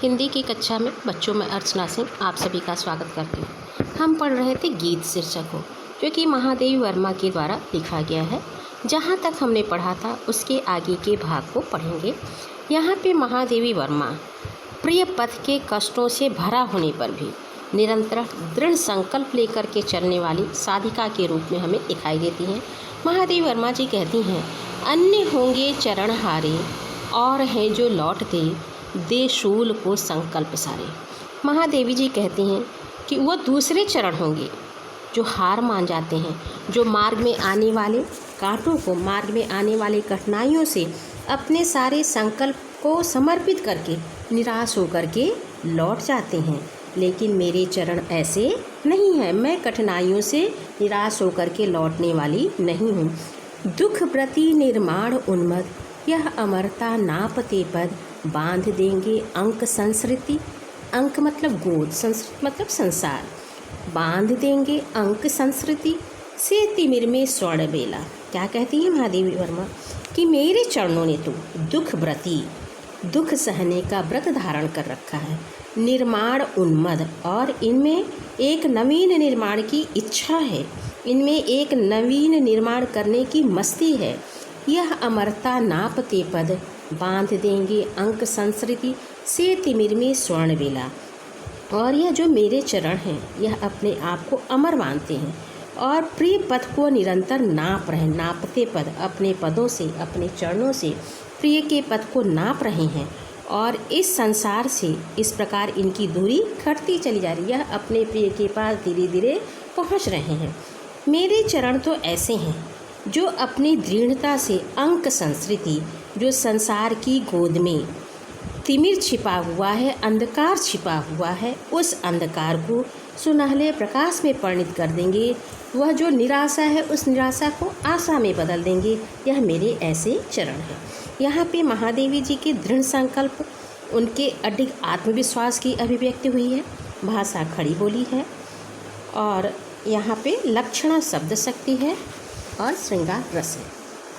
हिंदी की कक्षा में बच्चों में अर्चना सिंह आप सभी का स्वागत करती हूँ। हम पढ़ रहे थे गीत शीर्षक को, जो कि महादेवी वर्मा के द्वारा लिखा गया है। जहाँ तक हमने पढ़ा था उसके आगे के भाग को पढ़ेंगे। यहाँ पे महादेवी वर्मा प्रिय पथ के कष्टों से भरा होने पर भी निरंतर दृढ़ संकल्प लेकर के चलने वाली साधिका के रूप में हमें दिखाई देती हैं। महादेवी वर्मा जी कहती हैं, अन्य होंगे चरण हारे और हैं जो लौटते दे शूल को संकल्प सारे। महादेवी जी कहती हैं कि वो दूसरे चरण होंगे जो हार मान जाते हैं, जो मार्ग में आने वाले कांटों को, मार्ग में आने वाली कठिनाइयों से अपने सारे संकल्प को समर्पित करके निराश होकर के लौट जाते हैं। लेकिन मेरे चरण ऐसे नहीं हैं, मैं कठिनाइयों से निराश होकर के लौटने वाली नहीं हूँ। दुख प्रति निर्माण उन्मद यह अमरता नापते पद बांध देंगे अंक संस्कृति। अंक मतलब गोद, संस्कृति मतलब संसार। बांध देंगे अंक संस्कृति से तिमिर में स्वर्ण बेला। क्या कहती है महादेवी वर्मा कि मेरे चरणों ने तो दुख व्रती, दुख सहने का व्रत धारण कर रखा है। निर्माण उन्मद, और इनमें एक नवीन निर्माण की इच्छा है, इनमें एक नवीन निर्माण करने की मस्ती है। यह अमरता नापते पद बांध देंगे अंक संस्कृति से तिमिर में स्वर्ण बेला। और यह जो मेरे चरण हैं, यह अपने आप को अमर मानते हैं और प्रिय पद को निरंतर नाप रहे, नापते पद अपने पदों से, अपने चरणों से प्रिय के पद को नाप रहे हैं। और इस संसार से इस प्रकार इनकी दूरी घटती चली जा रही है, यह अपने प्रिय के पास धीरे धीरे पहुंच रहे हैं। मेरे चरण तो ऐसे हैं जो अपनी दृढ़ता से अंक संस्कृति, जो संसार की गोद में तिमिर छिपा हुआ है, अंधकार छिपा हुआ है, उस अंधकार को सुनहले प्रकाश में परिणित कर देंगे। वह जो निराशा है, उस निराशा को आशा में बदल देंगे। यह मेरे ऐसे चरण हैं। यहाँ पे महादेवी जी के दृढ़ संकल्प, उनके अडिग आत्मविश्वास की अभिव्यक्ति हुई है। भाषा खड़ी बोली है और यहाँ पे लक्षणा शब्द शक्ति है और श्रृंगार रस है।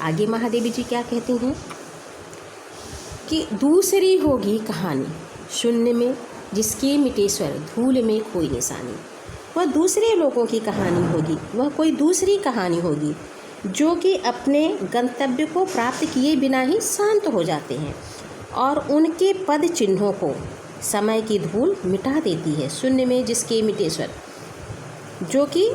आगे महादेवी जी क्या कहती हैं कि दूसरी होगी कहानी शून्य में जिसकी मिटे स्वर धूल में कोई निशानी। वह दूसरे लोगों की कहानी होगी, वह कोई दूसरी कहानी होगी जो कि अपने गंतव्य को प्राप्त किए बिना ही शांत हो जाते हैं और उनके पद चिन्हों को समय की धूल मिटा देती है। शून्य में जिसके मिटे स्वर, जो कि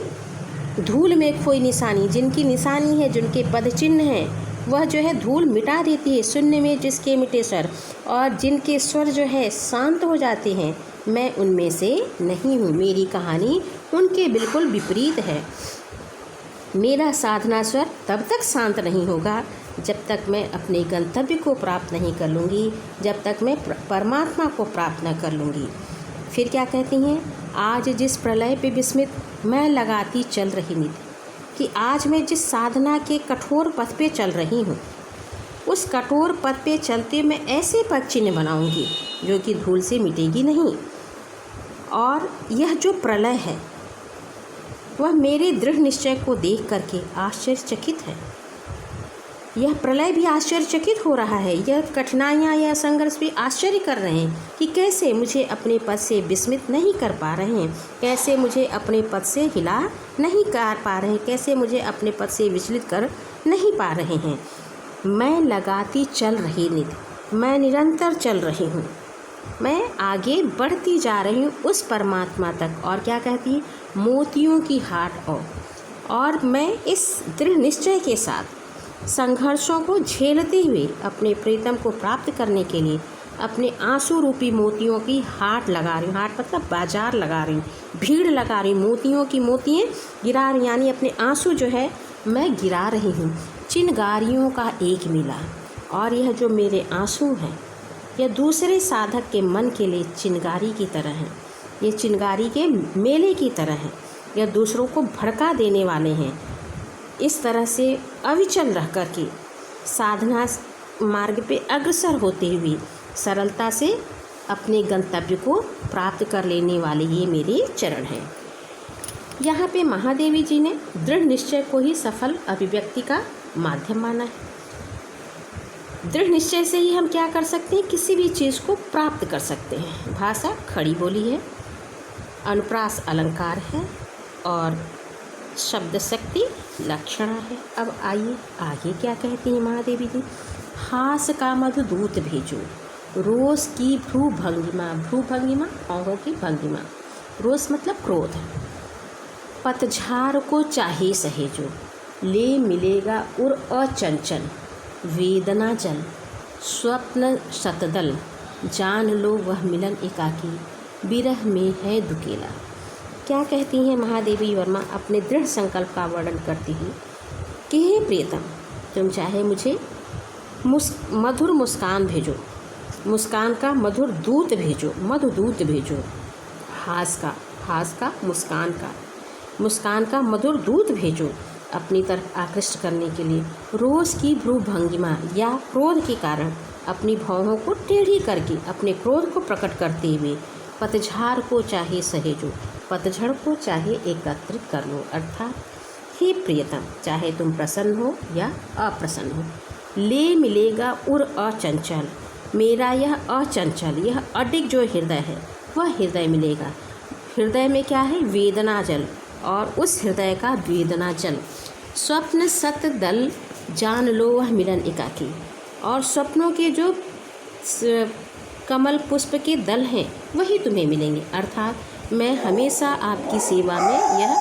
धूल में कोई निशानी, जिनकी निशानी है, जिनके पद चिन्ह हैं, वह जो है धूल मिटा देती है। शून्य में जिसके मिटे स्वर, और जिनके स्वर जो है शांत हो जाते हैं, मैं उनमें से नहीं हूँ। मेरी कहानी उनके बिल्कुल विपरीत है। मेरा साधना स्वर तब तक शांत नहीं होगा जब तक मैं अपने गंतव्य को प्राप्त नहीं कर लूँगी, जब तक मैं परमात्मा को प्राप्त न कर लूँगी। फिर क्या कहती हैं, आज जिस प्रलय पे विस्मित मैं लगाती चल रही नित, कि आज मैं जिस साधना के कठोर पथ पे चल रही हूँ, उस कठोर पथ पे चलते मैं ऐसे पद चिन्ह बनाऊँगी जो कि धूल से मिटेगी नहीं। और यह जो प्रलय है वह मेरे दृढ़ निश्चय को देख करके आश्चर्यचकित है। यह प्रलय भी आश्चर्यचकित हो रहा है, यह कठिनाइयाँ या संघर्ष भी आश्चर्य कर रहे हैं कि कैसे मुझे अपने पद से विस्मित नहीं कर पा रहे हैं, कैसे मुझे अपने पद से हिला नहीं कर पा रहे हैं, कैसे मुझे अपने पद से विचलित कर नहीं पा रहे हैं। मैं लगाती चल रही नित, मैं निरंतर चल रही हूँ, मैं आगे बढ़ती जा रही हूँ उस परमात्मा तक। और क्या कहती है, मोतियों की हाट और मैं इस दृढ़ निश्चय के साथ संघर्षों को झेलते हुए अपने प्रीतम को प्राप्त करने के लिए अपने आंसू रूपी मोतियों की हाट लगा रही हूँ। हाट मतलब बाजार लगा रही हूँ, भीड़ लगा रही हूँ, मोतियों की मोतियाँ गिरा रही, यानी अपने आंसू जो है मैं गिरा रही हूँ। चिनगारियों का एक मिला, और यह जो मेरे आंसू हैं यह दूसरे साधक के मन के लिए चिनगारी की तरह है, ये चिनगारी के मेले की तरह है, यह दूसरों को भड़का देने वाले हैं। इस तरह से अविचल रह कर के साधना मार्ग पे अग्रसर होते हुए सरलता से अपने गंतव्य को प्राप्त कर लेने वाले ये मेरे चरण हैं। यहाँ पे महादेवी जी ने दृढ़ निश्चय को ही सफल अभिव्यक्ति का माध्यम माना है। दृढ़ निश्चय से ही हम क्या कर सकते हैं, किसी भी चीज़ को प्राप्त कर सकते हैं। भाषा खड़ी बोली है, अनुप्रास अलंकार है और शब्द शक्ति लक्षणा है। अब आइए आगे क्या कहती हैं महादेवी जी। हास का मधु दूत भेजो, रोष की भ्रू भंगिमा, भ्रू भंगिमा औंगों की भंगिमा, रोष मतलब क्रोध। पतझार को चाहे सहेजो, ले मिलेगा उर अचंचल, वेदना जल स्वप्न शतदल, जान लो वह मिलन एकाकी, विरह में है दुकेला। क्या कहती हैं महादेवी वर्मा अपने दृढ़ संकल्प का वर्णन करती हुई कि हे प्रियतम, तुम चाहे मुझे मधुर मुस्कान भेजो, मुस्कान का मधुर दूत भेजो, मधु दूत भेजो। हास का मुस्कान का मधुर दूत भेजो अपनी तरफ आकृष्ट करने के लिए। रोष की भ्रू भंगिमा या क्रोध के कारण अपनी भौहों को टेढ़ी करके अपने क्रोध को प्रकट करते हुए पतझार को चाहे सहेजो, पतझड़ को चाहे एकत्रित कर लो। अर्थात हे प्रियतम, चाहे तुम प्रसन्न हो या अप्रसन्न हो, ले मिलेगा उर अचंचल, मेरा यह अचंचल, यह अडिग जो हृदय है वह हृदय मिलेगा। हृदय में क्या है, वेदना जल, और उस हृदय का वेदना जल। स्वप्न सत दल, जान लो वह मिलन एकाकी, और स्वप्नों के जो कमल पुष्प के दल हैं वही तुम्हें मिलेंगे। अर्थात मैं हमेशा आपकी सेवा में, यह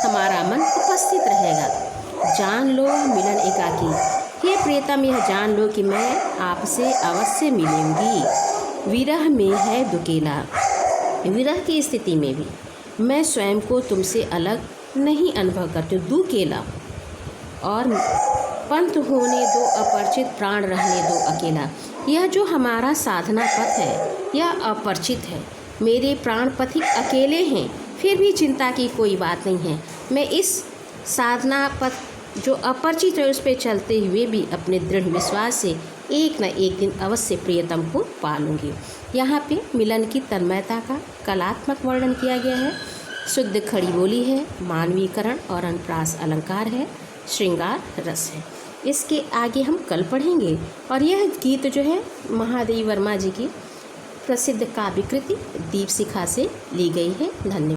हमारा मन उपस्थित रहेगा। जान लो मिलन एकाकी, हे प्रियतम यह जान लो कि मैं आपसे अवश्य मिलूंगी। विरह में है दुकेला, विरह की स्थिति में भी मैं स्वयं को तुमसे अलग नहीं अनुभव करती हूँ। दुकेला और पंथ होने दो अपरिचित, प्राण रहने दो अकेला। यह जो हमारा साधना पथ है यह अपरिचित है, मेरे प्राण पथिक अकेले हैं, फिर भी चिंता की कोई बात नहीं है। मैं इस साधना पथ जो अपरिचित है उस पर चलते हुए भी अपने दृढ़ विश्वास से एक न एक दिन अवश्य प्रियतम को पालूंगी। यहाँ पे मिलन की तन्मयता का कलात्मक वर्णन किया गया है। शुद्ध खड़ी बोली है, मानवीकरण और अनुप्रास अलंकार है, श्रृंगार रस है। इसके आगे हम कल पढ़ेंगे। और यह गीत जो है महादेवी वर्मा जी की प्रसिद्ध काव्य कृति दीपशिखा से ली गई है। धन्यवाद।